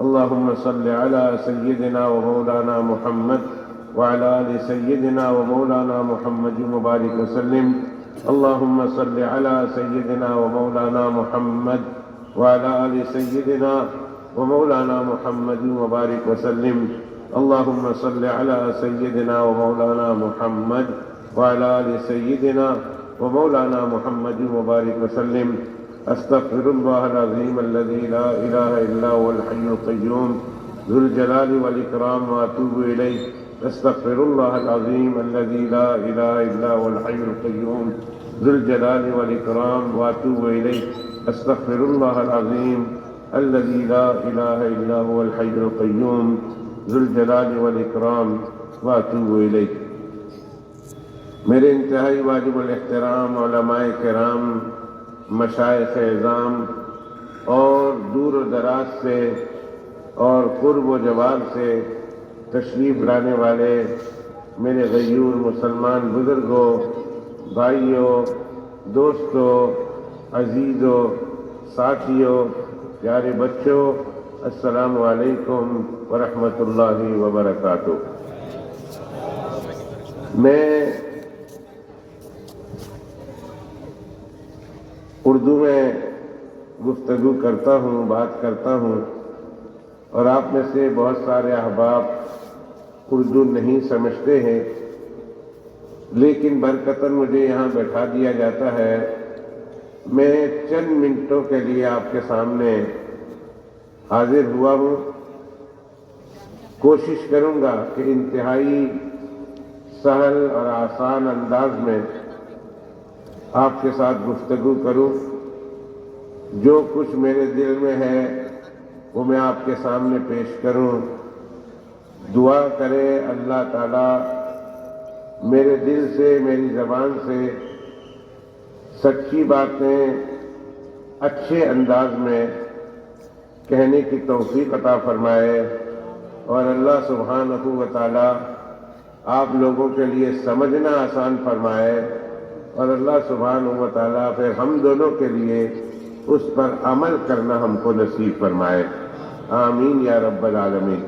اللهم صل على سيدنا ومولانا محمد وعلى آل سيدنا ومولانا محمد وبارك وسلم. اللهم صل على سيدنا ومولانا محمد وعلى آل سيدنا ومولانا محمد وبارك وسلم. اللهم صل على سيدنا ومولانا محمد وعلى آل سيدنا ومولانا محمد وبارك وسلم. استغفر الله العظيم الذي لا إله إلا هو الحي القيوم ذو الجلال والإكرام وأتوب إليه. استغفر الله العظيم الذي لا إله إلا هو الحي القيوم ذو الجلال والإكرام وأتوب إليه. استغفر الله العظيم الذي لا إله إلا هو الحي القيوم ذو الجلال والإكرام وأتوب إليه. میرے انتہائی واجب الاحترام علماء کرام، مشائخ اعظام اور دور و دراز سے اور قرب و جوار سے تشریف لانے والے میرے غیور مسلمان بزرگوں، بھائیوں، دوستوں، عزیزوں، ساتھیوں، پیارے بچوں، السلام علیکم ورحمۃ اللہ وبرکاتہ. میں اردو میں گفتگو کرتا ہوں، بات کرتا ہوں، اور آپ میں سے بہت سارے احباب اردو نہیں سمجھتے ہیں، لیکن برکتاً مجھے یہاں بیٹھا دیا جاتا ہے. میں چند منٹوں کے لیے آپ کے سامنے حاضر ہوا ہوں. کوشش کروں گا کہ انتہائی سہل اور آسان انداز میں آپ کے ساتھ گفتگو کروں. جو کچھ میرے دل میں ہے وہ میں آپ کے سامنے پیش کروں. دعا کرے اللہ تعالیٰ میرے دل سے، میری زبان سے سچی باتیں اچھے انداز میں کہنے کی توفیق عطا فرمائے، اور اللہ سبحانہ و تعالیٰ آپ لوگوں کے لیے سمجھنا آسان فرمائے، اور اللہ سبحانہ و تعالیٰ پھر ہم دونوں کے لیے اس پر عمل کرنا ہم کو نصیب فرمائے. آمین یا رب العالمین.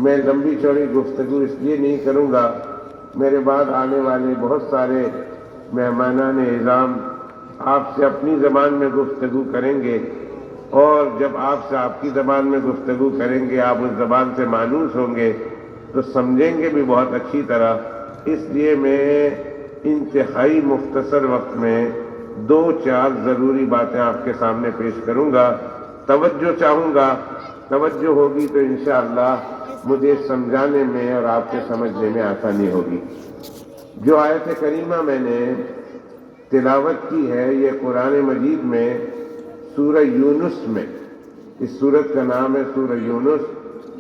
میں لمبی چوڑی گفتگو اس لیے نہیں کروں گا، میرے بعد آنے والے بہت سارے مہمانان اعظام آپ سے اپنی زبان میں گفتگو کریں گے، اور جب آپ سے آپ کی زبان میں گفتگو کریں گے آپ اس زبان سے مانوس ہوں گے تو سمجھیں گے بھی بہت اچھی طرح. اس لیے میں انتہائی مختصر وقت میں 2-4 ضروری باتیں آپ کے سامنے پیش کروں گا. توجہ چاہوں گا، توجہ ہوگی تو انشاءاللہ مجھے سمجھانے میں اور آپ کے سمجھنے میں آسانی ہوگی. جو آیت کریمہ میں نے تلاوت کی ہے یہ قرآن مجید میں سورہ یونس میں، اس سورت کا نام ہے سورہ یونس،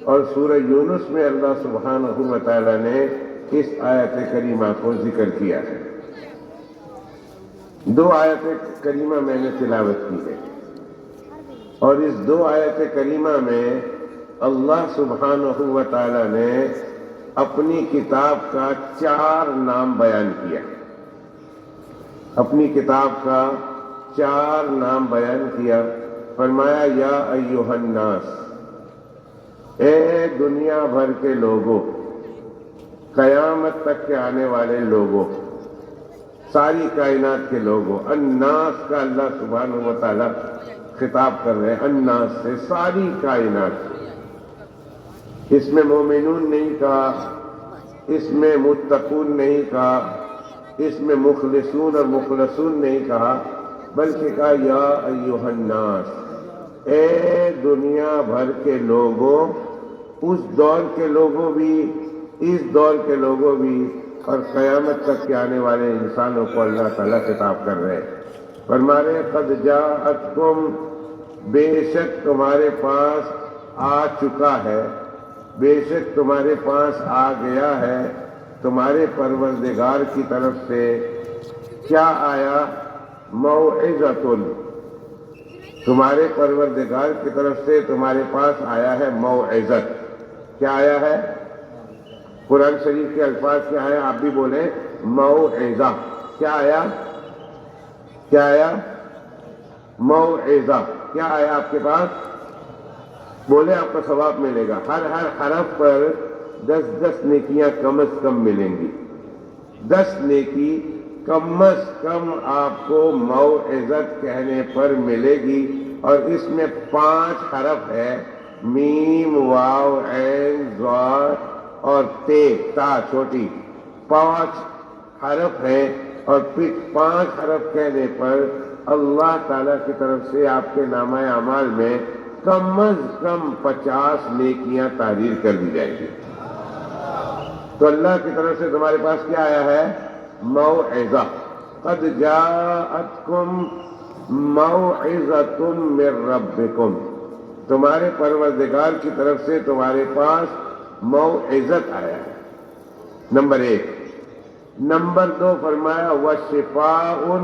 اور سورہ یونس میں اللہ سبحانہ و تعالیٰ نے اس آیت کریمہ کو ذکر کیا ہے. 2 آیت کریمہ میں نے تلاوت کی ہے، اور اس 2 آیت کریمہ میں اللہ سبحانہ و تعالیٰ نے اپنی کتاب کا 4 نام بیان کیا. اپنی کتاب کا 4 نام بیان کیا. فرمایا یا ایھا الناس، اے دنیا بھر کے لوگوں، قیامت تک کے آنے والے لوگوں، ساری کائنات کے لوگوں. الناس کا اللہ سبحانہ و تعالیٰ خطاب کر رہے ہیں، الناس سے، ساری کائنات. اس میں مومنون نہیں کہا، اس میں متقون نہیں کہا، اس میں مخلصون اور مخلصون نہیں کہا، بلکہ کہا یا ایھا الناس، اے دنیا بھر کے لوگوں، اس دور کے لوگوں بھی، اس دور کے لوگوں بھی، اور قیامت تک کے آنے والے انسانوں کو اللہ تعالیٰ خطاب کر رہے ہیں. فرما رہے قد جاءتکم، بے شک تمہارے پاس آ چکا ہے، بے شک تمہارے پاس آ گیا ہے تمہارے پروردگار کی طرف سے. کیا آیا؟ موعظۃ، تمہارے پروردگار کی طرف سے تمہارے پاس آیا ہے موعظت. کیا آیا ہے؟ قرآن شریف کے الفاظ کیا ہے؟ آپ بھی بولیں موعظہ. کیا آیا؟ کیا آیا؟ موعظہ. کیا آیا آپ کے پاس؟ بولے آپ کو ثواب ملے گا. ہر حرف پر 10 نیکیاں کم از کم ملیں گی. 10 نیکی کم از کم آپ کو موعظت کہنے پر ملے گی. اور اس میں 5 حرف ہے، میم، واو، عین، ضاد اور تا چھوٹی. 5 حرف ہیں اور پھر 5 حرف کہنے پر اللہ تعالیٰ کی طرف سے آپ کے نامہ اعمال میں کم از کم 50 نیکیاں تحریر کر دی جائیں گی. تو اللہ کی طرف سے تمہارے پاس کیا آیا ہے؟ موعظہ. قد جاءتکم موعظۃ من ربکم، تمہارے پروردگار کی طرف سے تمہارے پاس موعظت آیا ہے. نمبر 1. نمبر 2 فرمایا وشفاء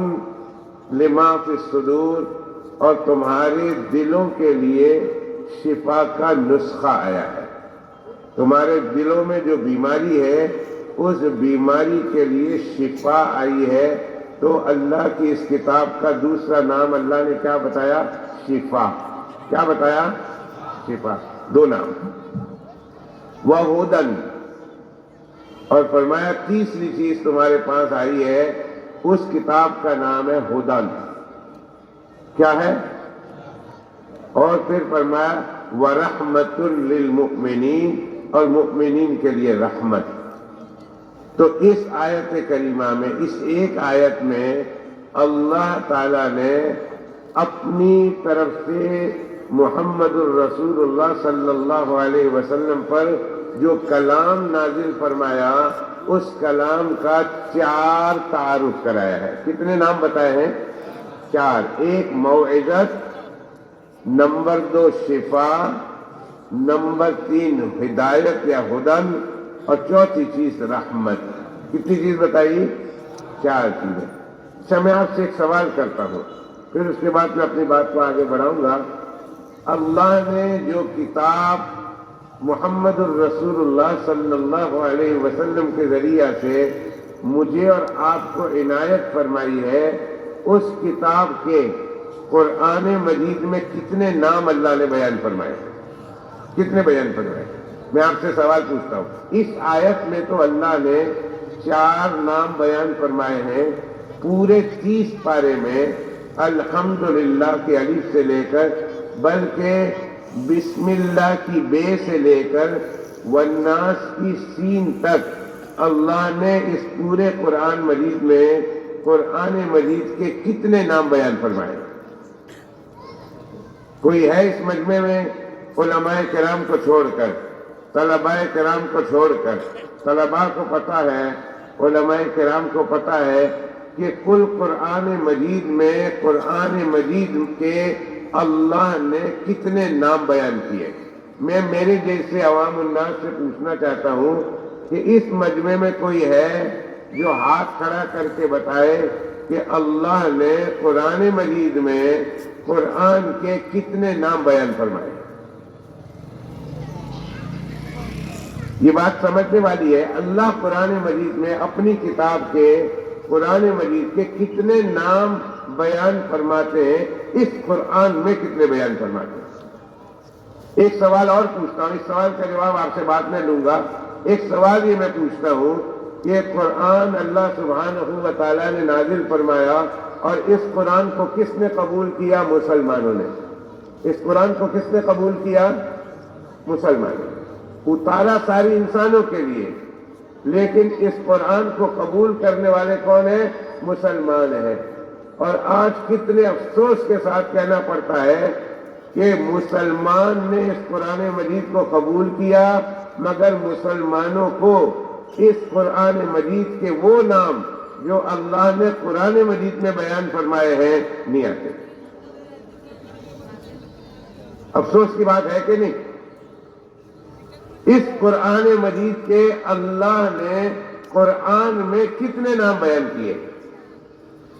لما فی الصدور، اور تمہارے دلوں کے لیے شفا کا نسخہ آیا ہے. تمہارے دلوں میں جو بیماری ہے اس بیماری کے لیے شفا آئی ہے. تو اللہ کی اس کتاب کا دوسرا نام اللہ نے کیا بتایا؟ شفا. کیا بتایا؟ شفا. 2 نام. وہدن، اور فرمایا تیسری چیز تمہارے پاس آئی ہے، اس کتاب کا نام ہے ہدن. کیا ہے؟ اور پھر فرمایا وَرَحْمَةٌ لِّلْمُؤْمِنِينَ، اور مؤمنین کے لیے رحمت. تو اس آیت کریمہ میں، اس ایک آیت میں اللہ تعالیٰ نے اپنی طرف سے محمد الرسول اللہ صلی اللہ علیہ وسلم پر جو کلام نازل فرمایا، اس کلام کا 4 تعارف کرایا ہے. کتنے نام بتائے ہیں؟ 4. 1 موعظت، نمبر 2 شفا، نمبر 3 ہدایت یا ہدن، اور چوتھی چیز رحمت. کتنی چیز بتائی؟ 4 چیزیں. اچھا، میں آپ سے ایک سوال کرتا ہوں، پھر اس کے بعد میں اپنی بات کو آگے بڑھاؤں گا. اللہ نے جو کتاب محمد الرسول اللہ صلی اللہ علیہ وسلم کے ذریعہ سے مجھے اور آپ کو عنایت فرمائی ہے، اس کتاب کے قرآن مجید میں کتنے نام اللہ نے بیان فرمائے؟ کتنے بیان فرمائے؟ میں آپ سے سوال پوچھتا ہوں. اس آیت میں تو اللہ نے 4 نام بیان فرمائے ہیں. پورے 30 پارے میں الحمدللہ کے الف سے لے کر، بلکہ بسم اللہ کی بے سے لے کر والناس کی سین تک اللہ نے اس پورے قرآن مجید میں قرآن مجید کے کتنے نام بیان فرمائے؟ کوئی ہے اس مجمع میں علماء کرام کو چھوڑ کر، طلباء کرام کو چھوڑ کر؟ طلباء کو پتہ ہے، علماء کرام کو پتہ ہے کہ کل قرآن مجید میں قرآن مجید کے اللہ نے کتنے نام بیان کیے. میں میرے جیسے عوام الناس سے پوچھنا چاہتا ہوں کہ اس مجمع میں کوئی ہے جو ہاتھ کھڑا کر کے بتائے کہ اللہ نے قرآن مجید میں قرآن کے کتنے نام بیان فرمائے؟ یہ بات سمجھنے والی ہے. اللہ قرآن مجید میں اپنی کتاب کے قرآن مجید کے کتنے نام بیان فرماتے ہیں؟ اس قرآن میں کتنے بیان فرماتے ہیں؟ ایک سوال اور پوچھتا ہوں، اس سوال کا جواب آپ سے بعد میں لوں گا. ایک سوال یہ میں پوچھتا ہوں کہ قرآن اللہ سبحانہ و تعالیٰ نے نازل فرمایا، اور اس قرآن کو کس نے قبول کیا؟ مسلمانوں نے. اس قرآن کو کس نے قبول کیا؟ مسلمانوں. اتارا ساری انسانوں کے لیے، لیکن اس قرآن کو قبول کرنے والے کون ہیں؟ مسلمان ہیں. اور آج کتنے افسوس کے ساتھ کہنا پڑتا ہے کہ مسلمان نے اس قرآن مجید کو قبول کیا، مگر مسلمانوں کو اس قرآن مجید کے وہ نام جو اللہ نے قرآن مجید میں بیان فرمائے ہیں نہیں آتے. افسوس کی بات ہے کہ نہیں؟ اس قرآن مجید کے اللہ نے قرآن میں کتنے نام بیان کیے؟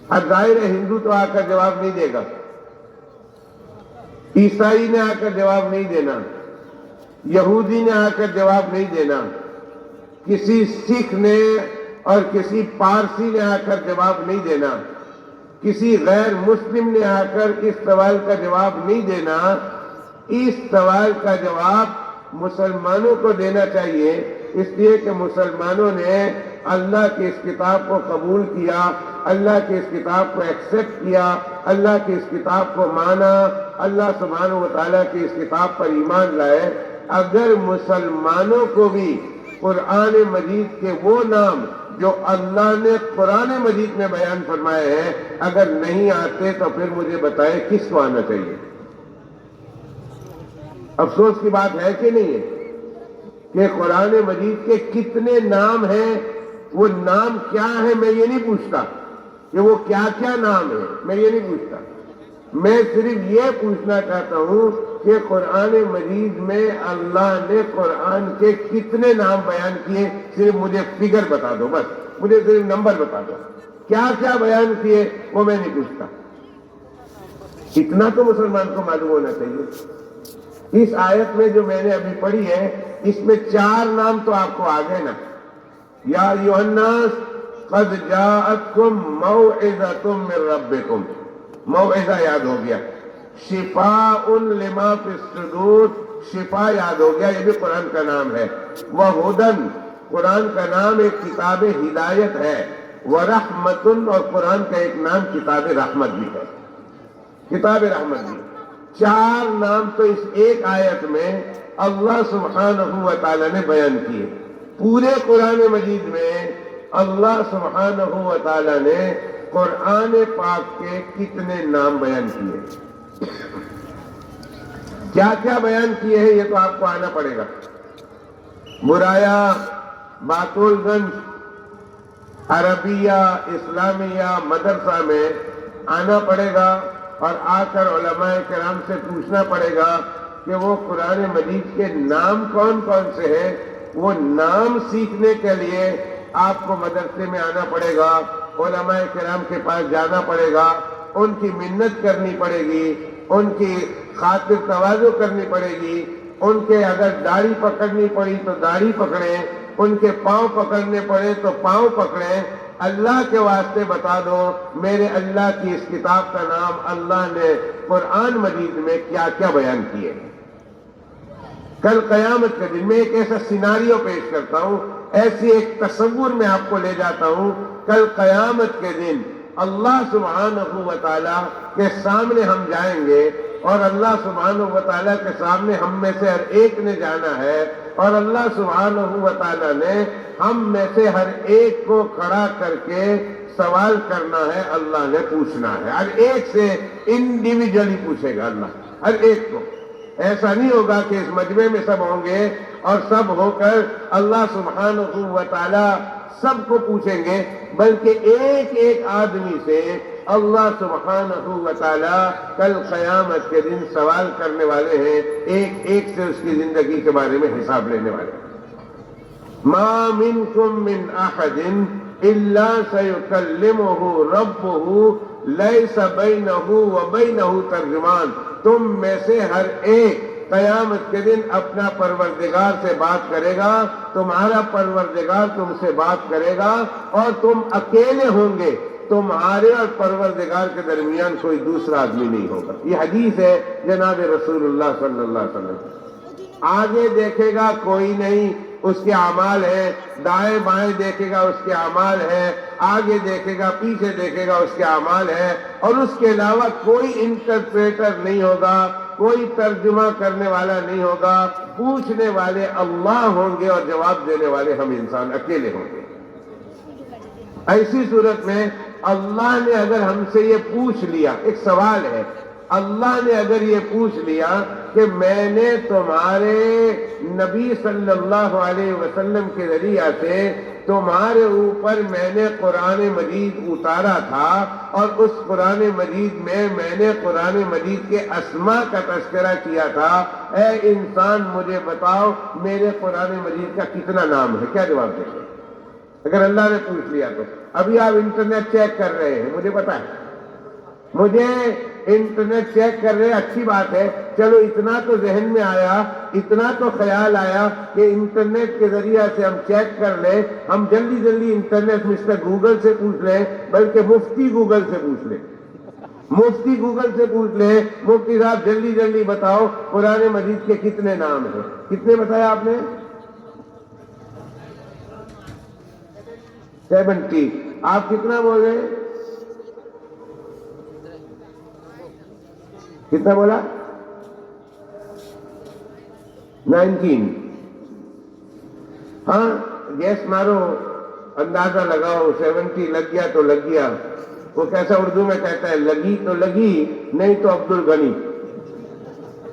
اب ظاہر ہے ہندو تو آ کر جواب نہیں دے گا، عیسائی نے آ کر جواب نہیں دینا، یہودی نے آ کر جواب نہیں دینا، کسی سکھ نے اور کسی پارسی نے آ کر جواب نہیں دینا، کسی غیر مسلم نے آ کر اس سوال کا جواب نہیں دینا اس سوال کا جواب مسلمانوں کو دینا چاہیے، اس لیے کہ مسلمانوں نے اللہ کی اس کتاب کو قبول کیا، اللہ کی اس کتاب کو ایکسپٹ کیا، اللہ کی اس کتاب کو مانا، اللہ سبحانہ و تعالیٰ کی اس کتاب پر ایمان لائے۔ اگر مسلمانوں کو بھی قرآن مجید کے وہ نام جو اللہ نے قرآن مجید میں بیان فرمائے ہیں اگر نہیں آتے تو پھر مجھے بتائیں کس کو آنا چاہیے؟ افسوس کی بات ہے کہ نہیں ہے کہ قرآن مجید کے کتنے نام ہیں، وہ نام کیا ہے میں یہ نہیں پوچھتا کہ وہ کیا کیا نام ہے، میں یہ نہیں پوچھتا، میں صرف یہ پوچھنا چاہتا ہوں کہ قرآن مجید میں اللہ نے قرآن کے کتنے نام بیان کیے، صرف مجھے فگر بتا دو، بس مجھے صرف نمبر بتا دو، کیا کیا بیان کیے وہ میں نہیں پوچھتا، اتنا تو مسلمان کو معلوم ہونا چاہیے۔ اس آیت میں جو میں نے ابھی پڑھی ہے اس میں 4 نام تو آپ کو آ گئے نا، یا ایھا الناس قد جاءتکم موعظۃ من ربکم، موعظہ یاد ہو گیا، شفاء لما فی الصدور، شفا یاد ہو گیا، یہ بھی قرآن کا نام ہے، وہدن، قرآن کا نام ایک کتاب ہدایت ہے، ورحمۃ، اور قرآن کا ایک نام کتاب رحمت بھی ہے، کتاب رحمت بھی۔ 4 نام تو اس ایک آیت میں اللہ سبحانہ و تعالیٰ نے بیان کیے۔ پورے قرآن مجید میں اللہ سبحانہ و تعالیٰ نے قرآن پاک کے کتنے نام بیان کیے، کیا کیا بیان کیے ہیں یہ تو آپ کو آنا پڑے گا۔ برایا، باتول گنج، عربیہ، اسلامیہ مدرسہ میں آنا پڑے گا اور آ کر علماء کرام سے پوچھنا پڑے گا کہ وہ قرآن مجید کے نام کون کون سے ہیں۔ وہ نام سیکھنے کے لیے آپ کو مدرسے میں آنا پڑے گا، علماء کرام کے پاس جانا پڑے گا، ان کی منت کرنی پڑے گی، ان کی خاطر تواضع کرنی پڑے گی، ان کے اگر داڑھی پکڑنی پڑی تو داڑھی پکڑیں، ان کے پاؤں پکڑنے پڑے تو پاؤں پکڑیں۔ اللہ کے واسطے بتا دو میرے اللہ کی اس کتاب کا نام اللہ نے قرآن مجید میں کیا کیا بیان کیے۔ کل قیامت کے دن میں ایک ایسا سیناریو پیش کرتا ہوں، ایسی ایک تصور میں آپ کو لے جاتا ہوں۔ کل قیامت کے دن اللہ سبحانہ و تعالیٰ کے سامنے ہم جائیں گے اور اللہ سبحانہ و تعالیٰ کے سامنے ہم میں سے ہر ایک نے جانا ہے، اور اللہ سبحانہ و تعالیٰ نے ہم میں سے ہر ایک کو کھڑا کر کے سوال کرنا ہے، اللہ نے پوچھنا ہے، ہر ایک سے انڈیویجولی پوچھے گا اللہ، ہر ایک کو۔ ایسا نہیں ہوگا کہ اس مجمع میں سب ہوں گے اور سب ہو کر اللہ سبحانہ و تعالیٰ سب کو پوچھیں گے، بلکہ ایک ایک آدمی سے اللہ سبحانہ و تعالیٰ کل قیامت کے دن سوال کرنے والے ہیں، ایک ایک سے اس کی زندگی کے بارے میں حساب لینے والے ہیں۔ ما منکم من احد الا سیکلمہ ربہ لیس بینہ وبینہ ترجمان، تم میں سے ہر ایک قیامت کے دن اپنا پروردگار سے بات کرے گا، تمہارا پروردگار تم سے بات کرے گا، اور تم اکیلے ہوں گے، تمہارے اور پروردگار کے درمیان کوئی دوسرا آدمی نہیں ہوگا۔ یہ حدیث ہے جناب رسول اللہ صلی اللہ علیہ وسلم۔ آگے دیکھے گا کوئی نہیں، اس کے اعمال ہے، دائیں بائیں دیکھے گا اس کے اعمال ہے، آگے دیکھے گا پیچھے دیکھے گا اس کے اعمال ہے، اور اس کے علاوہ کوئی انٹرپریٹر نہیں ہوگا، کوئی ترجمہ کرنے والا نہیں ہوگا، پوچھنے والے اللہ ہوں گے اور جواب دینے والے ہم انسان اکیلے ہوں گے۔ ایسی صورت میں اللہ نے اگر ہم سے یہ پوچھ لیا، ایک سوال ہے، اللہ نے اگر یہ پوچھ لیا کہ میں نے تمہارے نبی صلی اللہ علیہ وسلم کے ذریعہ سے تمہارے اوپر میں نے قرآن مجید اتارا تھا، اور اس قرآن مجید میں میں نے قرآن مجید کے اسماء کا تذکرہ کیا تھا، اے انسان مجھے بتاؤ میرے قرآن مجید کا کتنا نام ہے، کیا جواب دیں گے؟ اگر اللہ نے پوچھ لیا تو ابھی آپ انٹرنیٹ چیک کر رہے ہیں، مجھے پتا ہے، مجھے انٹرنیٹ چیک کر رہے، اچھی بات ہے، چلو اتنا تو ذہن میں آیا، اتنا تو خیال آیا کہ انٹرنیٹ کے ذریعہ سے ہم چیک کر لیں، ہم جلدی جلدی انٹرنیٹ مسٹر گوگل سے پوچھ لیں، بلکہ مفتی گوگل سے پوچھ لیں، مفتی گوگل سے پوچھ لے، مفتی صاحب جلدی جلدی بتاؤ قرآن مجید کے کتنے نام ہیں؟ کتنے بتایا آپ نے؟ 70۔ آپ کتنا بول رہے ہیں؟ کتنا بولا؟ 19۔ ہاں گیس مارو، اندازہ لگاؤ، 70 لگ گیا تو لگ گیا۔ وہ کیسا اردو میں کہتا ہے، لگی تو لگی نہیں تو عبد الغنی،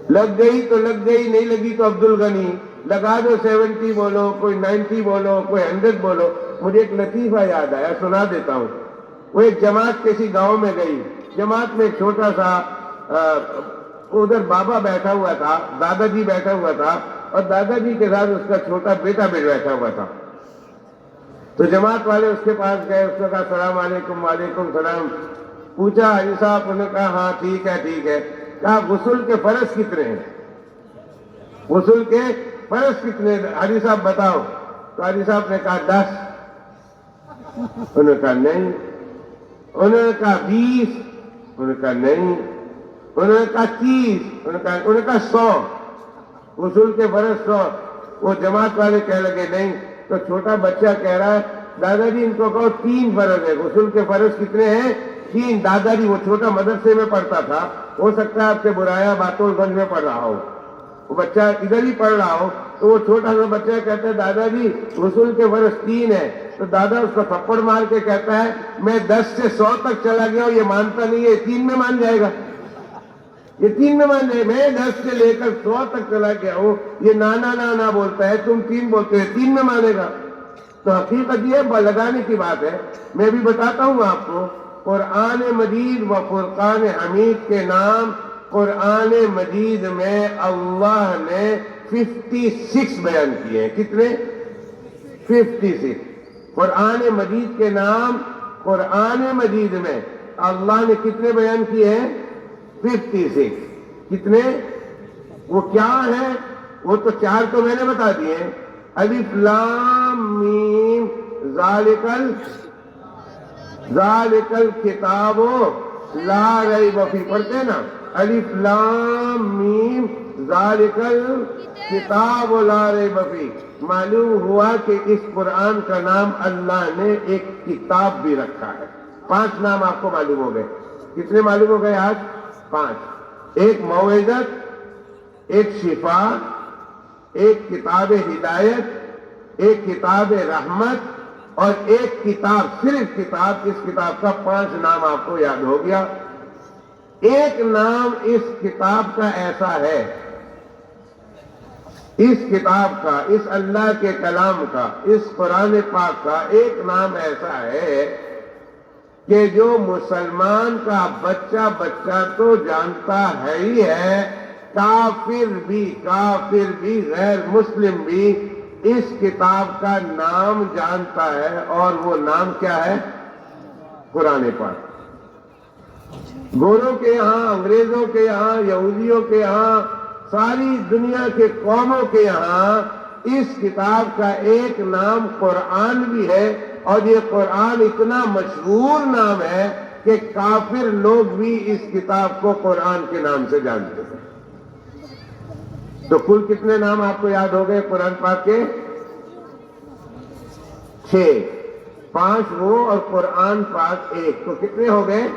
لگ گئی تو لگ گئی نہیں لگی تو عبد الغنی۔ لگا دو 70 بولو، کوئی 90 بولو، کوئی 100 بولو۔ مجھے ایک لطیفہ یاد آیا، سنا دیتا ہوں۔ وہ ایک جماعت کسی گاؤں میں گئی، جماعت میں ایک چھوٹا سا ادھر بابا بیٹھا ہوا تھا، دادا جی بیٹھا ہوا تھا، اور دادا جی کے ساتھ اس کا چھوٹا بیٹا بھی بیٹھا ہوا تھا۔ تو جماعت والے اس کے پاس گئے، اس نے کہا السلام علیکم۔ وعلیکم السلام۔ پوچھا حاجی صاحب، انہوں نے کہا ہاں ٹھیک ہے ٹھیک ہے۔ کہا غسل کے فرض کتنے ہیں؟ غسل کے فرض کتنے حاجی صاحب بتاؤ؟ تو حاجی صاحب نے کہا 10۔ انہوں نے کہا نہیں۔ انہوں نے کہا 20۔ انہوں نے کہا نہیں۔ انہوں نے کہا 30۔ انہوں نے کہا 100۔ غسل کے فرض 100۔ وہ جماعت والے کہنے لگے نہیں۔ تو چھوٹا بچہ کہہ رہا ہے دادا جی ان کو کہو 3 فرض ہے۔ غسل کے فرض کتنے ہیں؟ 3۔ دادا جی، وہ چھوٹا مدرسے میں پڑھتا تھا، ہو سکتا ہے آپ کے برایا باتول گنج میں پڑھ رہا ہو، وہ بچہ ادھر ہی پڑھ رہا ہو، تو وہ چھوٹا سا بچہ کہتا ہے دادا جی غسل کے فرض 3 ہے۔ تو دادا اس کو تھپڑ مار کے کہتا ہے میں 10 سے 100 تک چلا گیا ہوں، یہ مانتا نہیں ہے، یہ 3 میں مان جائے گا، یہ 3 میں مان جائے۔ میں 10 سے لے کر 100 تک چلا گیا ہوں، یہ نانا نانا بولتا ہے، تم 3 بولتے ہیں، 3 میں مانے گا۔ تو حقیقت یہ لگانے کی بات ہے۔ میں بھی بتاتا ہوں آپ کو، قرآن مجید و فرقان حمید کے نام قرآن مجید میں اللہ نے 56 بیان کیے ہیں۔ کتنے؟ 56۔ قرآن مجید کے نام قرآن مجید میں اللہ نے کتنے بیان کیے ہیں؟ 56۔ کتنے؟ وہ کیا ہے؟ وہ تو 4 تو میں نے بتا دیے ہیں۔ الف لام میم ذالک الکتاب لا ریب فیہ، پڑھتے ہیں نا، الف لام میم ذالک الکتاب لا ریب فیہ۔ معلوم ہوا کہ اس قرآن کا نام اللہ نے ایک کتاب بھی رکھا ہے۔ 5 نام آپ کو معلوم ہو گئے۔ کتنے معلوم ہو گئے آج؟ 5۔ ایک موعظت، ایک شفا، ایک کتاب ہدایت، ایک کتاب رحمت، اور ایک کتاب، صرف کتاب۔ اس کتاب کا 5 نام آپ کو یاد ہو گیا۔ ایک نام اس کتاب کا ایسا ہے، اس کتاب کا، اس اللہ کے کلام کا، اس قرآن پاک کا ایک نام ایسا ہے کہ جو مسلمان کا بچہ تو جانتا ہے ہی ہے، کافر بھی غیر مسلم بھی اس کتاب کا نام جانتا ہے، اور وہ نام کیا ہے؟ قرآن پاک۔ گوروں کے یہاں، انگریزوں کے یہاں، یہودیوں کے یہاں، ساری دنیا کے قوموں کے یہاں اس کتاب کا ایک نام قرآن بھی ہے، اور یہ قرآن اتنا مشہور نام ہے کہ کافر لوگ بھی اس کتاب کو قرآن کے نام سے جانتے ہیں۔ تو کل کتنے نام آپ کو یاد ہو گئے قرآن پاک کے؟ 6۔ 5 وہ اور قرآن پاک 1، تو کتنے ہو گئے؟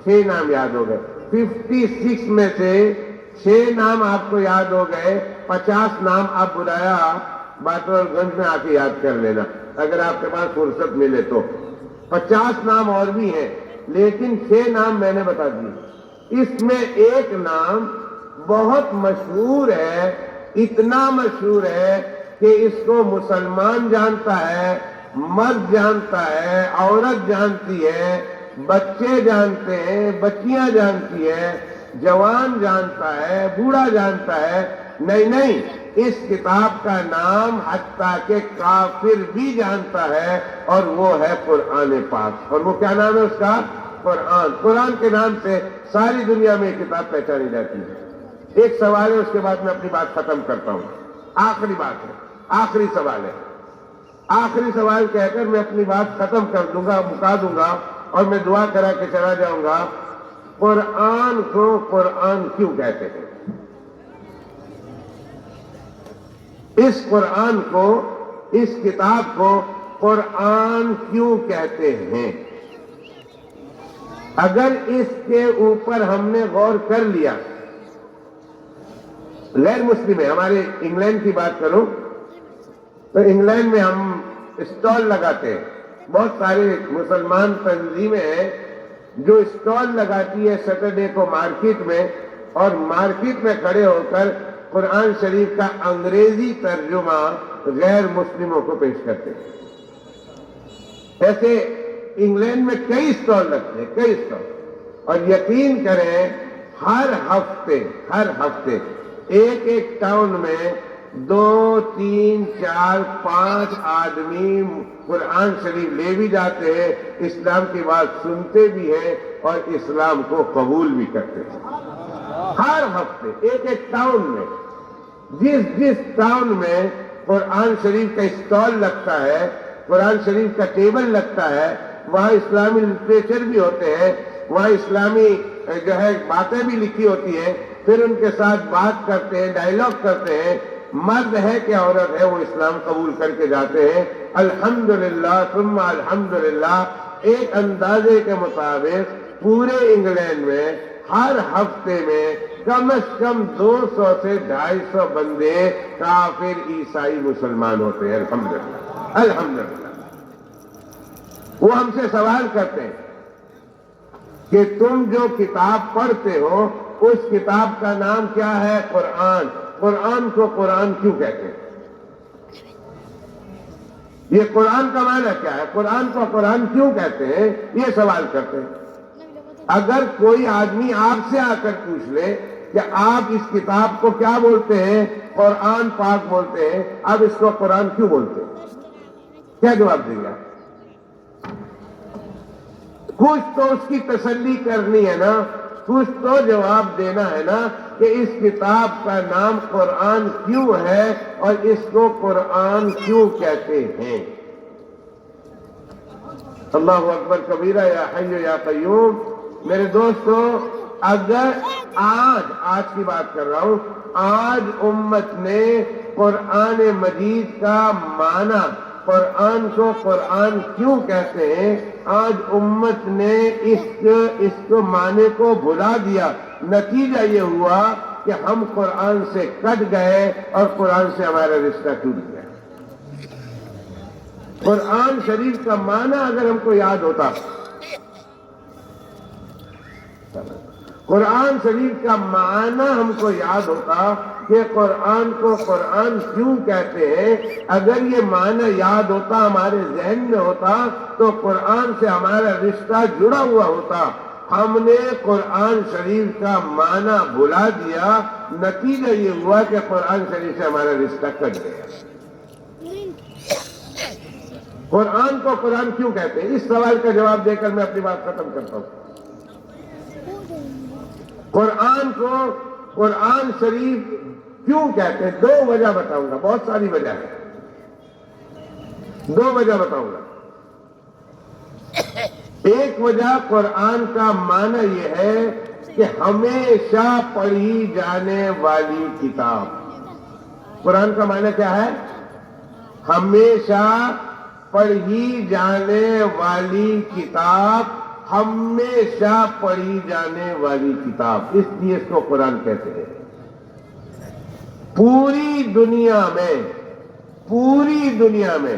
6 نام یاد ہو گئے۔ 56 میں سے 6 نام آپ کو یاد ہو گئے۔ 50 نام آپ بلایا باتور گنج میں آ کے یاد کر لینا، اگر آپ کے پاس فرصت ملے تو۔ 50 نام اور بھی ہیں، لیکن 6 نام میں نے بتا دیے۔ اس میں ایک نام بہت مشہور ہے، اتنا مشہور ہے کہ اس کو مسلمان جانتا ہے، مرد جانتا ہے، عورت جانتی ہے، بچے جانتے ہیں، بچیاں جانتی ہے، جوان جانتا ہے، بوڑھا جانتا ہے۔ نہیں، اس کتاب کا نام حتیٰ کہ کافر بھی جانتا ہے، اور وہ ہے قرآن پاک۔ اور وہ کیا نام ہے اس کا؟ قرآن۔ قرآن کے نام سے ساری دنیا میں یہ کتاب پہچانی جاتی ہے۔ ایک سوال ہے، اس کے بعد میں اپنی بات ختم کرتا ہوں۔ آخری بات ہے، آخری سوال ہے۔ آخری سوال کہہ کر میں اپنی بات ختم کر دوں گا، مکا دوں گا، اور میں دعا کرا کے چلا جاؤں گا۔ قرآن کو قرآن کیوں کہتے ہیں؟ اس قرآن کو، اس کتاب کو قرآن کیوں کہتے ہیں؟ اگر اس کے اوپر ہم نے غور کر لیا، غیر مسلم ہے، ہمارے انگلینڈ کی بات کروں تو انگلینڈ میں ہم اسٹال لگاتے ہیں، بہت سارے مسلمان تنظیمیں ہیں جو اسٹال لگاتی ہے سیٹرڈے کو مارکیٹ میں، اور مارکیٹ میں کھڑے ہو کر قرآن شریف کا انگریزی ترجمہ غیر مسلموں کو پیش کرتے ہیں۔ ایسے انگلینڈ میں کئی اسٹال لگتے ہیں، کئی اسٹال، اور یقین کریں ہر ہفتے ایک ایک ٹاؤن میں 2 3 4 5 آدمی قرآن شریف لے بھی جاتے ہیں، اسلام کی بات سنتے بھی ہیں اور اسلام کو قبول بھی کرتے ہیں۔ ہر ہفتے ایک ایک ٹاؤن میں، جس ٹاؤن میں قرآن شریف کا اسٹال لگتا ہے، قرآن شریف کا ٹیبل لگتا ہے، وہاں اسلامی لٹریچر بھی ہوتے ہیں، وہاں اسلامی جو ہے باتیں بھی لکھی ہوتی ہیں، پھر ان کے ساتھ بات کرتے ہیں، ڈائیلاگ کرتے ہیں، مرد ہے کہ عورت ہے وہ اسلام قبول کر کے جاتے ہیں۔ الحمدللہ ثم الحمدللہ، ایک اندازے کے مطابق پورے انگلینڈ میں ہر ہفتے میں کم از کم 200 سے 250 بندے کافر عیسائی مسلمان ہوتے ہیں۔ الحمدللہ الحمدللہ۔ وہ ہم سے سوال کرتے ہیں کہ تم جو کتاب پڑھتے ہو اس کتاب کا نام کیا ہے؟ قرآن۔ قرآن کو قرآن کیوں کہتے ہیں؟ یہ قرآن کا معنی کیا ہے؟ قرآن کو قرآن کیوں کہتے ہیں؟ یہ سوال کرتے ہیں۔ اگر کوئی آدمی آپ سے آ کر پوچھ لے کہ آپ اس کتاب کو کیا بولتے ہیں؟ قرآن پاک بولتے ہیں، اب اس کو قرآن کیوں بولتے ہیں؟ کیا جواب دیں گے؟ کچھ تو اس کی تسلی کرنی ہے نا، کچھ تو جواب دینا ہے نا کہ اس کتاب کا نام قرآن کیوں ہے اور اس کو قرآن کیوں کہتے ہیں۔ اللہ اکبر کبیرہ، یا حی یا قیوم۔ میرے دوستو، اگر آج کی بات کر رہا ہوں، آج امت نے قرآن مجید کا معنی، قرآن کو قرآن کیوں کہتے ہیں، آج امت نے اس کو معنی کو بھلا دیا۔ نتیجہ یہ ہوا کہ ہم قرآن سے کٹ گئے اور قرآن سے ہمارا رشتہ ٹوٹ گیا۔ قرآن شریف کا معنی اگر ہم کو یاد ہوتا، قرآن شریف کا معنی ہم کو یاد ہوتا کہ قرآن کو قرآن کیوں کہتے ہیں، اگر یہ معنی یاد ہوتا، ہمارے ذہن میں ہوتا، تو قرآن سے ہمارا رشتہ جڑا ہوا ہوتا۔ ہم نے قرآن شریف کا معنی بھلا دیا، نتیجہ یہ ہوا کہ قرآن شریف سے ہمارا رشتہ کٹ گیا۔ قرآن کو قرآن کیوں کہتے ہیں؟ اس سوال کا جواب دے کر میں اپنی بات ختم کرتا ہوں۔ قرآن کو قرآن شریف کیوں کہتے ہیں؟ 2 وجہ بتاؤں گا، بہت ساری وجہ ہے، 2 وجہ بتاؤں گا۔ ایک وجہ قرآن کا معنی یہ ہے کہ ہمیشہ پڑھی جانے والی کتاب۔ قرآن کا معنی کیا ہے؟ ہمیشہ پڑھی جانے والی کتاب، ہمیشہ پڑھی جانے والی کتاب، اس لیے اس کو قرآن کہتے ہیں۔ پوری دنیا میں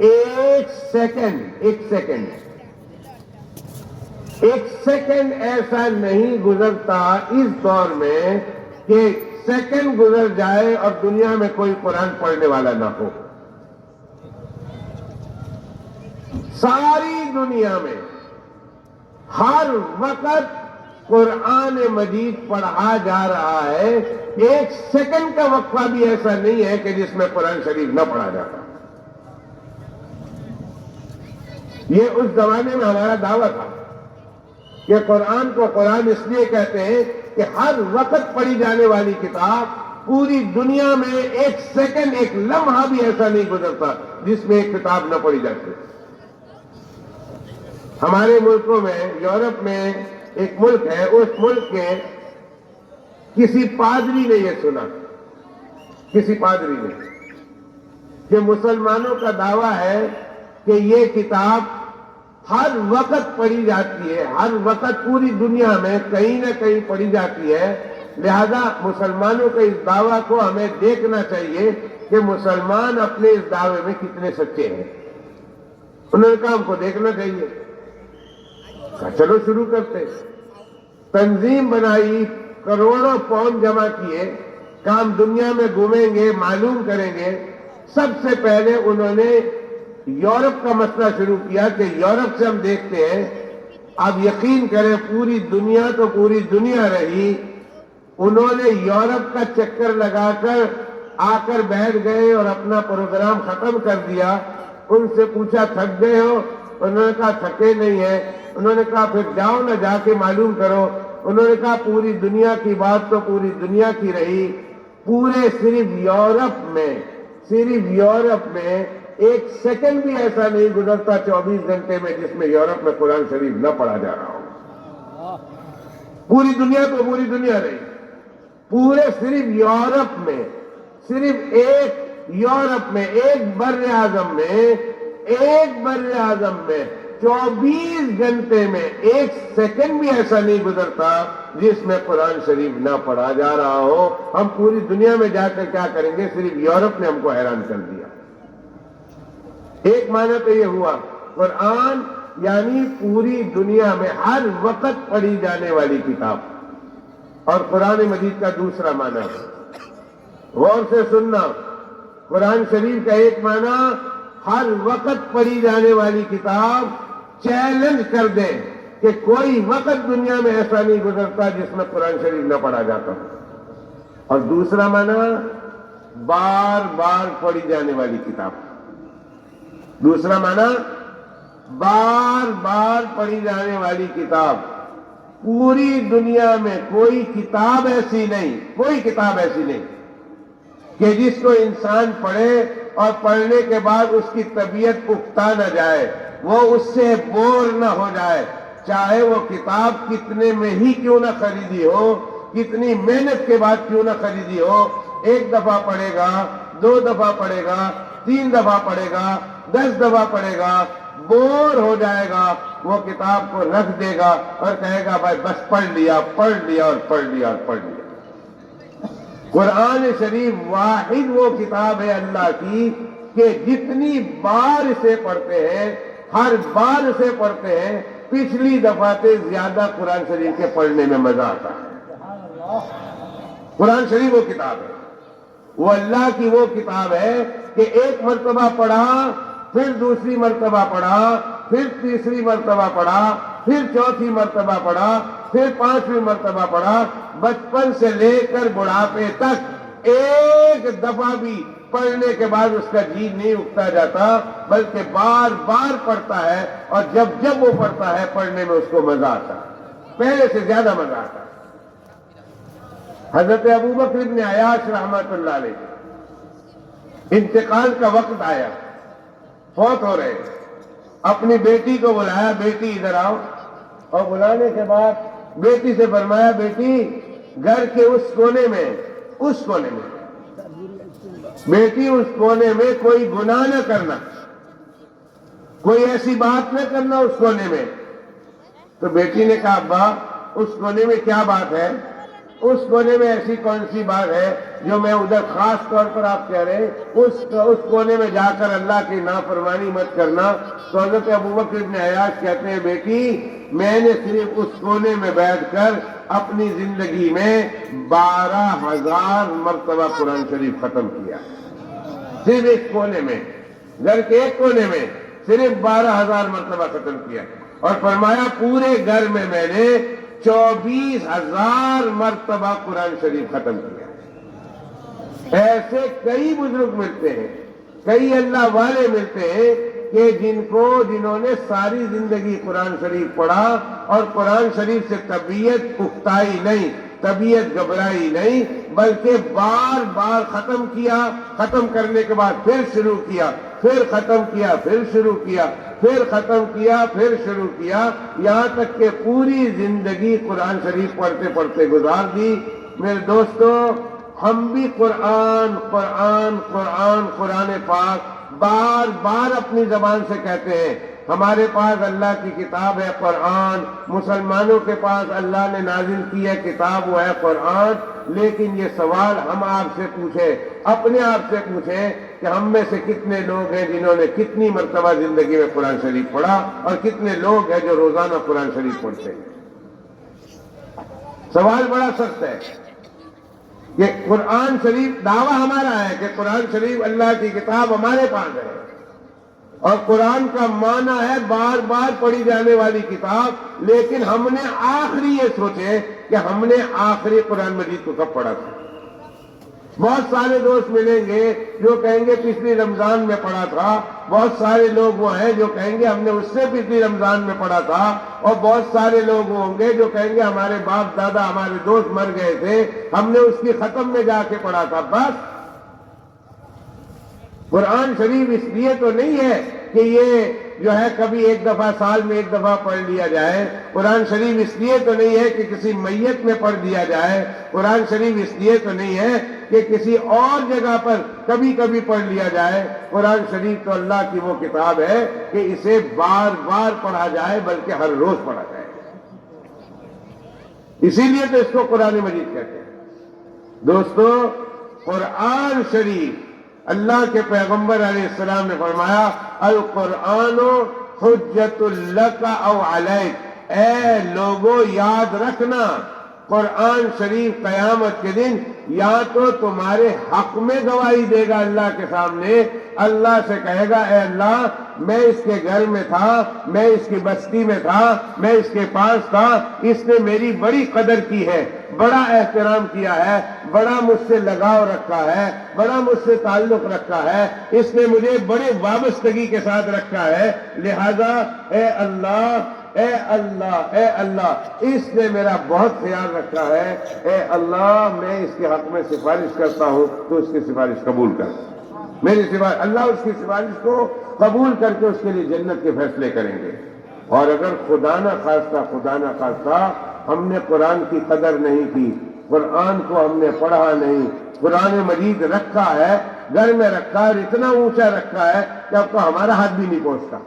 ایک سیکنڈ ایسا نہیں گزرتا اس دور میں کہ سیکنڈ گزر جائے اور دنیا میں کوئی قرآن پڑھنے والا نہ ہو۔ ساری دنیا میں ہر وقت قرآن مجید پڑھا جا رہا ہے، ایک سیکنڈ کا وقفہ بھی ایسا نہیں ہے کہ جس میں قرآن شریف نہ پڑھا جاتا۔ یہ اس زمانے میں ہمارا دعویٰ تھا کہ قرآن کو قرآن اس لیے کہتے ہیں کہ ہر وقت پڑھی جانے والی کتاب، پوری دنیا میں ایک سیکنڈ، ایک لمحہ بھی ایسا نہیں گزرتا جس میں ایک کتاب نہ پڑھی جاتی۔ ہمارے ملکوں میں، یورپ میں ایک ملک ہے، اس ملک کے کسی پادری نے یہ سنا، کسی پادری نے، کہ مسلمانوں کا دعویٰ ہے کہ یہ کتاب ہر وقت پڑھی جاتی ہے، ہر وقت پوری دنیا میں کہیں نہ کہیں پڑھی جاتی ہے، لہذا مسلمانوں کے اس دعویٰ کو ہمیں دیکھنا چاہیے کہ مسلمان اپنے اس دعوے میں کتنے سچے ہیں۔ انہوں نے کہا ہم کو دیکھنا چاہیے۔ کہا چلو شروع کرتے۔ تنظیم بنائی، کروڑوں پاؤنڈ جمع کیے، کام دنیا میں گھومیں گے، معلوم کریں گے۔ سب سے پہلے انہوں نے یورپ کا مسئلہ شروع کیا کہ یورپ سے ہم دیکھتے ہیں۔ اب یقین کریں پوری دنیا تو پوری دنیا رہی، انہوں نے یورپ کا چکر لگا کر آ کر بیٹھ گئے اور اپنا پروگرام ختم کر دیا۔ ان سے پوچھا تھک گئے ہو؟ انہوں نے کہا تھکے نہیں ہیں۔ انہوں نے کہا پھر جاؤ نہ، جا کے معلوم کرو۔ انہوں نے کہا پوری دنیا کی بات تو پوری دنیا کی رہی، پورے صرف یورپ میں ایک سیکنڈ بھی ایسا نہیں گزرتا 24 گھنٹے میں جس میں یورپ میں قرآن شریف نہ پڑھا جا رہا ہو۔ پوری دنیا تو پوری دنیا رہی، پورے صرف یورپ میں، صرف ایک یورپ میں، ایک بر اعظم میں 24 گھنٹے میں ایک سیکنڈ بھی ایسا نہیں گزرتا جس میں قرآن شریف نہ پڑھا جا رہا ہو۔ ہم پوری دنیا میں جا کر کیا کریں گے؟ صرف یورپ نے ہم کو حیران کر دیا۔ ایک معنی تو یہ ہوا قرآن یعنی پوری دنیا میں ہر وقت پڑھی جانے والی کتاب، اور قرآن مجید کا دوسرا معنی غور سے سننا، قرآن شریف کا ایک معنی ہر وقت پڑھی جانے والی کتاب، چیلنج کر دیں کہ کوئی وقت دنیا میں ایسا نہیں گزرتا جس میں قرآن شریف نہ پڑھا جاتا۔ اور دوسرا معنی بار بار پڑھی جانے والی کتاب، دوسرا معنی بار بار پڑھی جانے والی کتاب۔ پوری دنیا میں کوئی کتاب ایسی نہیں کہ جس کو انسان پڑھے اور پڑھنے کے بعد اس کی طبیعت اکتا نہ جائے، وہ اس سے بور نہ ہو جائے، چاہے وہ کتاب کتنے میں ہی کیوں نہ خریدی ہو، کتنی محنت کے بعد کیوں نہ خریدی ہو، ایک دفعہ پڑھے گا، 2 دفعہ پڑھے گا، 3 دفعہ پڑھے گا، 10 دفعہ پڑھے گا، بور ہو جائے گا، وہ کتاب کو رکھ دے گا اور کہے گا بھائی بس پڑھ لیا اور پڑھ لیا۔ قرآن شریف واحد وہ کتاب ہے اللہ کی کہ جتنی بار اسے پڑھتے ہیں، ہر بار اسے پڑھتے ہیں، پچھلی دفعہ سے زیادہ قرآن شریف کے پڑھنے میں مزہ آتا ہے۔ قرآن شریف وہ کتاب ہے، وہ اللہ کی وہ کتاب ہے کہ ایک مرتبہ پڑھا، پھر دوسری مرتبہ پڑھا، پھر تیسری مرتبہ پڑھا، پھر چوتھی مرتبہ پڑھا، پھر 5ویں مرتبہ پڑھا، بچپن سے لے کر بڑھاپے تک ایک دفعہ بھی پڑھنے کے بعد اس کا جی نہیں اکتا جاتا، بلکہ بار بار پڑھتا ہے، اور جب وہ پڑھتا ہے پڑھنے میں اس کو مزہ آتا ہے، پہلے سے زیادہ مزہ آتا ہے۔ حضرت ابوبکر بن عیاش رحمۃ اللہ علیہ انتقال کا وقت آیا، فوت ہو رہے، اپنی بیٹی کو بلایا، بیٹی ادھر آؤ، اور بلانے کے بعد بیٹی سے فرمایا بیٹی گھر کے اس کونے میں بیٹی اس کونے میں کوئی گناہ نہ کرنا، کوئی ایسی بات نہ کرنا اس کونے میں۔ تو بیٹی نے کہا ابا اس کونے میں کیا بات ہے؟ اس کونے میں ایسی کون سی بات ہے جو میں ادھر خاص طور پر آپ کہہ رہے ہیں اس کونے میں جا کر اللہ کی نافرمانی مت کرنا؟ تو حضرت ابوبکر بن عیاش کہتے ہیں بیٹی میں نے صرف اس کونے میں بیٹھ کر اپنی زندگی میں 12,000 مرتبہ قرآن شریف ختم کیا، صرف ایک کونے میں، گھر کے ایک کونے میں صرف 12,000 مرتبہ ختم کیا، اور فرمایا پورے گھر میں میں نے 24,000 مرتبہ قرآن شریف ختم کیا۔ ایسے کئی بزرگ ملتے ہیں، کئی اللہ والے ملتے ہیں کہ جنہوں نے ساری زندگی قرآن شریف پڑھا اور قرآن شریف سے طبیعت اکتائی نہیں، طبیعت گھبرائی نہیں، بلکہ بار بار ختم کیا، ختم کرنے کے بعد پھر شروع کیا، پھر ختم کیا، پھر شروع کیا، پھر ختم کیا، پھر شروع کیا، یہاں تک کہ پوری زندگی قرآن شریف پڑھتے پڑھتے گزار دی۔ میرے دوستو، ہم بھی قرآن قرآن قرآن قرآن پاک بار بار اپنی زبان سے کہتے ہیں۔ ہمارے پاس اللہ کی کتاب ہے قرآن، مسلمانوں کے پاس اللہ نے نازل کی ہے کتاب، وہ ہے قرآن، لیکن یہ سوال ہم آپ سے پوچھیں، اپنے آپ سے پوچھیں کہ ہم میں سے کتنے لوگ ہیں جنہوں نے کتنی مرتبہ زندگی میں قرآن شریف پڑھا، اور کتنے لوگ ہیں جو روزانہ قرآن شریف پڑھتے ہیں۔ سوال بڑا سخت ہے کہ قرآن شریف، دعویٰ ہمارا ہے کہ قرآن شریف اللہ کی کتاب ہمارے پاس ہے، اور قرآن کا معنی ہے بار بار پڑھی جانے والی کتاب، لیکن ہم نے آخری یہ سوچے کہ ہم نے آخری قرآن مجید کو کب پڑھا تھا۔ بہت سارے دوست ملیں گے جو کہیں گے پچھلی رمضان میں پڑھا تھا، بہت سارے لوگ وہ ہیں جو کہیں گے ہم نے اس سے پچھلی رمضان میں پڑھا تھا، اور بہت سارے لوگ ہوں گے جو کہیں گے ہمارے باپ دادا ہمارے دوست مر گئے تھے، ہم نے اس کی ختم میں جا کے پڑھا تھا۔ بس قرآن شریف اس لیے تو نہیں ہے کہ یہ جو ہے کبھی ایک دفعہ سال میں ایک دفعہ پڑھ لیا جائے، قرآن شریف اس لیے تو نہیں ہے کہ کسی میت میں پڑھ دیا جائے، قرآن شریف اس لیے تو نہیں ہے کہ کسی اور جگہ پر کبھی کبھی پڑھ لیا جائے۔ قرآن شریف تو اللہ کی وہ کتاب ہے کہ اسے بار بار پڑھا جائے، بلکہ ہر روز پڑھا جائے، اسی لیے تو اس کو قرآن مجید کہتے ہیں۔ دوستو، قرآن شریف، اللہ کے پیغمبر علیہ السلام نے فرمایا القرآن حجت لک او علیک، اے لوگو یاد رکھنا قرآن شریف قیامت کے دن یا تو تمہارے حق میں گواہی دے گا اللہ کے سامنے، اللہ سے کہے گا اے اللہ میں اس کے گھر میں تھا، میں اس کی بستی میں تھا، میں اس کے پاس تھا، اس نے میری بڑی قدر کی ہے، بڑا احترام کیا ہے، بڑا مجھ سے لگاؤ رکھا ہے، بڑا مجھ سے تعلق رکھا ہے، اس نے مجھے بڑے وابستگی کے ساتھ رکھا ہے، لہذا اے اللہ اے اللہ اے اللہ اس نے میرا بہت خیال رکھا ہے، اے اللہ میں اس کے حق میں سفارش کرتا ہوں تو اس کی سفارش قبول کر، میری سفارش، اللہ اس کی سفارش کو قبول کر کے اس کے لیے جنت کے فیصلے کریں گے۔ اور اگر خدا نہ خواستہ ہم نے قرآن کی قدر نہیں کی، قرآن کو ہم نے پڑھا نہیں، قرآن مجید رکھا ہے، گھر میں رکھا ہے، اور اتنا اونچا رکھا ہے کہ اب تو ہمارا ہاتھ بھی نہیں پہنچتا،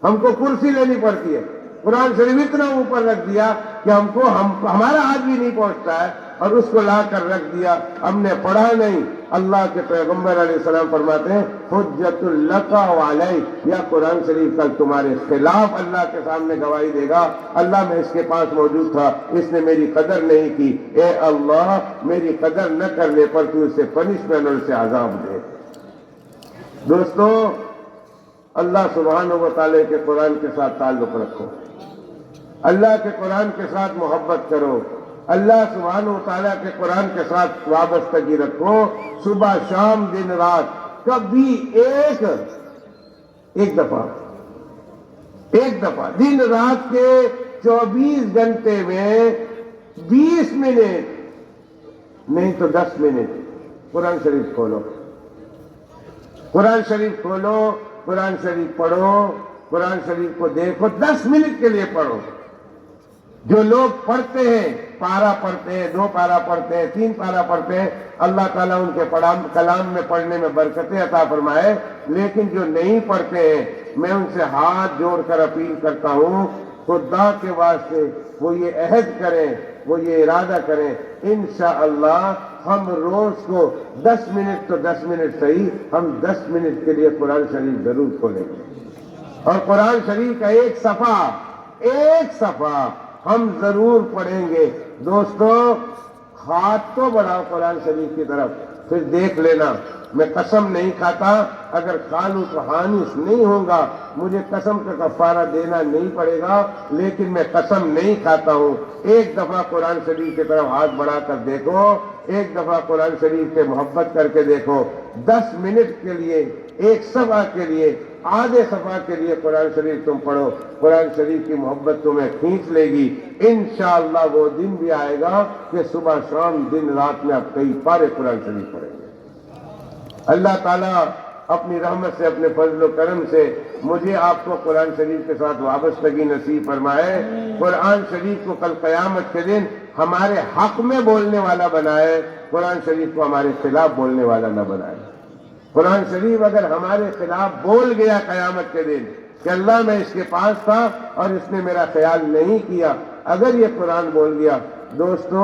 ہم کو کرسی لینی پڑتی ہے، قرآن شریف اتنا اوپر رکھ دیا کہ ہمارا ہاتھ بھی نہیں پہنچتا ہے، اور اس کو لا کر رکھ دیا، ہم نے پڑھا نہیں۔ اللہ کے پیغمبر علیہ السلام فرماتے ہیں حجت لک و علیک، یا قرآن شریف کل تمہارے خلاف اللہ کے سامنے گواہی دے گا، اللہ میں اس کے پاس موجود تھا، اس نے میری قدر نہیں کی، اے اللہ میری قدر نہ کرنے پر تو اسے پنشمنٹ اور اسے عذاب دے۔ دوستو، اللہ سبحانہ و تعالیٰ کے قرآن کے ساتھ تعلق رکھو، اللہ کے قرآن کے ساتھ محبت کرو، اللہ سبحانہ و تعالیٰ کے قرآن کے ساتھ وابستگی رکھو، صبح شام دن رات، کبھی ایک دفعہ دن رات کے 24 گھنٹے میں 20 منٹ نہیں تو 10 منٹ قرآن شریف کھولو، قرآن شریف کھولو، قرآن شریف پڑھو، قرآن شریف کو دیکھو، 10 منٹ کے لیے پڑھو۔ جو لوگ پڑھتے ہیں، پارہ پڑھتے ہیں، 2 پارہ پڑھتے ہیں، 3 پارہ پڑھتے ہیں، اللہ تعالیٰ ان کے کلام میں پڑھنے میں برکتیں عطا فرمائے، لیکن جو نہیں پڑھتے ہیں میں ان سے ہاتھ جوڑ کر اپیل کرتا ہوں خدا کے واسطے وہ یہ عہد کریں، وہ یہ ارادہ کریں، انشاءاللہ ہم روز کو 10 منٹ تو 10 منٹ صحیح، ہم 10 منٹ کے لیے قرآن شریف ضرور کھولیں گے، اور قرآن شریف کا ایک صفحہ ہم ضرور پڑھیں گے۔ دوستو، ہاتھ تو بڑھاؤ قرآن شریف کی طرف، پھر دیکھ لینا، میں قسم نہیں کھاتا، اگر کھا لوں تو حانس نہیں ہوں گا، مجھے قسم کا کفارہ دینا نہیں پڑے گا، لیکن میں قسم نہیں کھاتا ہوں۔ ایک دفعہ قرآن شریف کی طرف ہاتھ بڑھا کر دیکھو، ایک دفعہ قرآن شریف سے محبت کر کے دیکھو، 10 منٹ کے لیے، ایک صفحہ کے لیے، آدھے صفحہ کے لیے قرآن شریف تم پڑھو، قرآن شریف کی محبت تمہیں کھینچ لے گی۔ انشاءاللہ وہ دن بھی آئے گا کہ صبح شام دن رات میں آپ کئی پارے قرآن شریف پڑھیں گے۔ اللہ تعالیٰ اپنی رحمت سے، اپنے فضل و کرم سے مجھے آپ کو قرآن شریف کے ساتھ وابستگی نصیب فرمائے، قرآن شریف کو کل قیامت کے دن ہمارے حق میں بولنے والا بنائے، قرآن شریف کو ہمارے خلاف بولنے والا نہ بنائے۔ قرآن شریف اگر ہمارے خلاف بول گیا قیامت کے دن کہ اللہ میں اس کے پاس تھا اور اس نے میرا خیال نہیں کیا، اگر یہ قرآن بول گیا دوستو،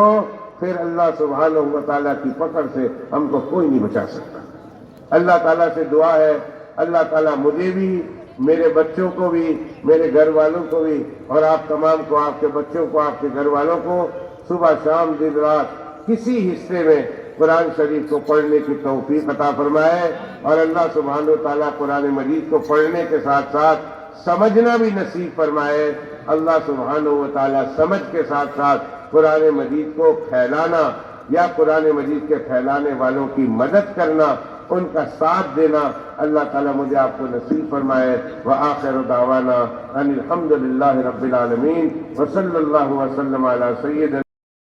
پھر اللہ سبحانہ و تعالیٰ کی پکڑ سے ہم کو کوئی نہیں بچا سکتا۔ اللہ تعالیٰ سے دعا ہے، اللہ تعالیٰ مجھے بھی، میرے بچوں کو بھی، میرے گھر والوں کو بھی، اور آپ تمام کو، آپ کے بچوں کو، آپ کے گھر والوں کو صبح شام دن رات کسی حصے میں قرآن شریف کو پڑھنے کی توفیق عطا فرمائے، اور اللہ سبحانہ و تعالیٰ قرآن مجید کو پڑھنے کے ساتھ ساتھ سمجھنا بھی نصیب فرمائے۔ اللہ سبحانہ و تعالیٰ سمجھ کے ساتھ ساتھ قرآن مجید کو پھیلانا یا قرآن مجید کے پھیلانے والوں کی مدد کرنا، ان کا ساتھ دینا، اللہ تعالیٰ مجھے آپ کو نصیب فرمائے۔ وآخر دعوانا ان الحمد للہ رب العالمین، وصلی اللہ وسلم علی سیدنا